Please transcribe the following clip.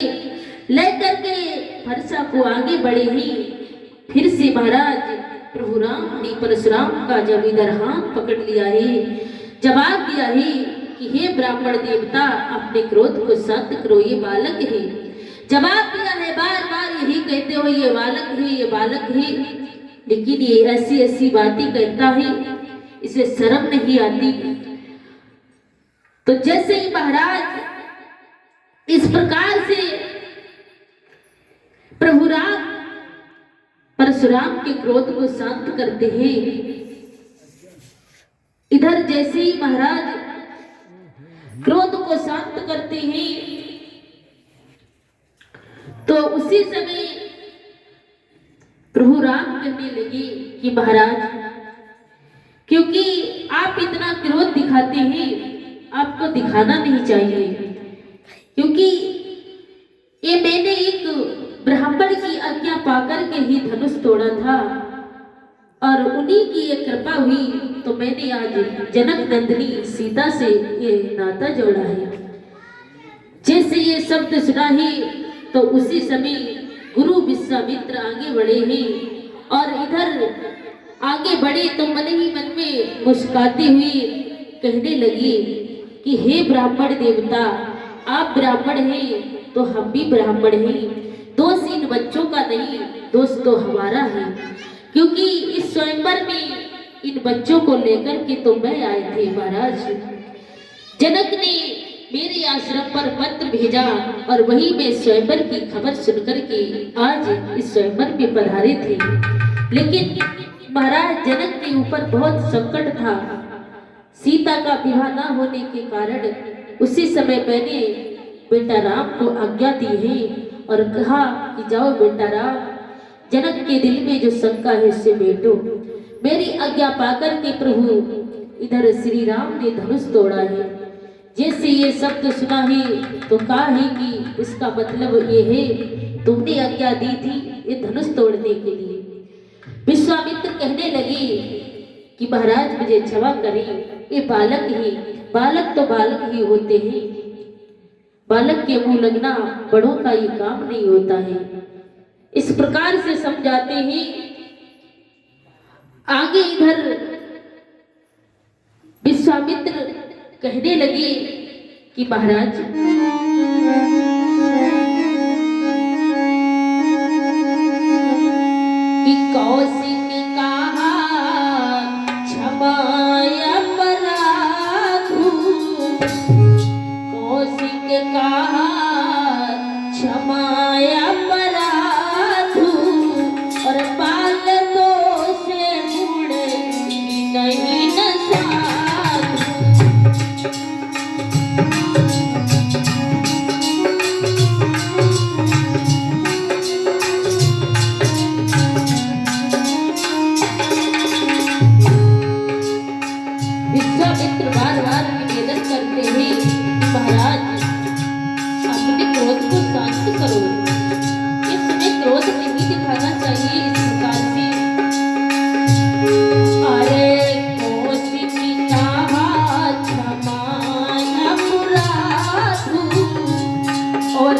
लेकर के फरसा को आगे बढ़े ही फिर से महाराज प्रभु राम ने परशुराम का जब इधर हाथ पकड़ लिया है, जवाब दिया है कि हे ब्राह्मण देवता, अपने क्रोध को शांत करो, ये बालक है। जवाब दिया है, बार बार यही कहते हो ये बालक है, ये बालक है, लेकिन ये ऐसी ऐसी बातें कहता है, इसे शर्म नहीं आती। तो जैसे ही महाराज इस प्रकार से प्रभु राम परशुराम के क्रोध को शांत करते हैं, इधर जैसे ही महाराज क्रोध को शांत करते हैं तो उसी समय प्रभु राम कहने लगे कि महाराज, क्योंकि आप इतना क्रोध दिखाते हैं, आपको दिखाना नहीं चाहिए, क्योंकि ये मैंने एक ब्राह्मण की आज्ञा पाकर के ही धनुष तोड़ा था और उन्हीं की ये कृपा हुई तो मैंने आज जनक नंदिनी सीता से ये नाता जोड़ा है। जैसे ये शब्द सुना ही तो उसी समय गुरु विश्वामित्र आगे बढ़े हैं और इधर आगे बढ़े तो मन ही मन में मुस्कुराती हुई कहने लगी कि हे ब्राह्मण देवता, आप ब्राह्मण हैं तो हम भी ब्राह्मण हैं, दोष इन बच्चों का नहीं, दोष तो हमारा है, क्योंकि इस स्वयंवर में इन बच्चों को लेकर के तो मैं आए थे। महाराज जनक ने मेरे आश्रम पर पत्र भेजा और वही मैं स्वयंवर की खबर सुनकर के आज इस स्वयंवर में पधारे थे, लेकिन महाराज जनक के ऊपर बहुत संकट था, सीता का विवाह न होने के कारण। उसी समय मैंने बेटा राम को आज्ञा दी है और कहा कि जाओ बेटा राम, जनक के दिल में जो शंका है उससे बैठो। मेरी आज्ञा पाकर के प्रभु इधर श्री राम ने धनुष तोड़ा है। जैसे ये शब्द सुना है तो कहा है कि इसका मतलब ये है तुमने आज्ञा दी थी ये धनुष तोड़ने के लिए। विश्वामित्र कहने लगे कि महाराज मुझे क्षमा करें, ये बालक ही, बालक तो बालक ही होते हैं, बालक के मुंह लगना बड़ों का ये काम नहीं होता है। इस प्रकार से समझाते हैं। आगे इधर विश्वामित्र कहने लगे कि महाराज कि कौशिक कहा क्षमाय अपराधु, कौशिक कहा क्षमाय अपराधु, और बालकों से मुड़ नहीं न साधु। विश्वामित्र बार बार निवेदन करते हैं महाराज अपने क्रोध को शांत करो, ये तुम्हें क्रोध नहीं दिखाना चाहिए इस प्रकार से। अरे कौशिक कहा क्षमाय अपराधु, और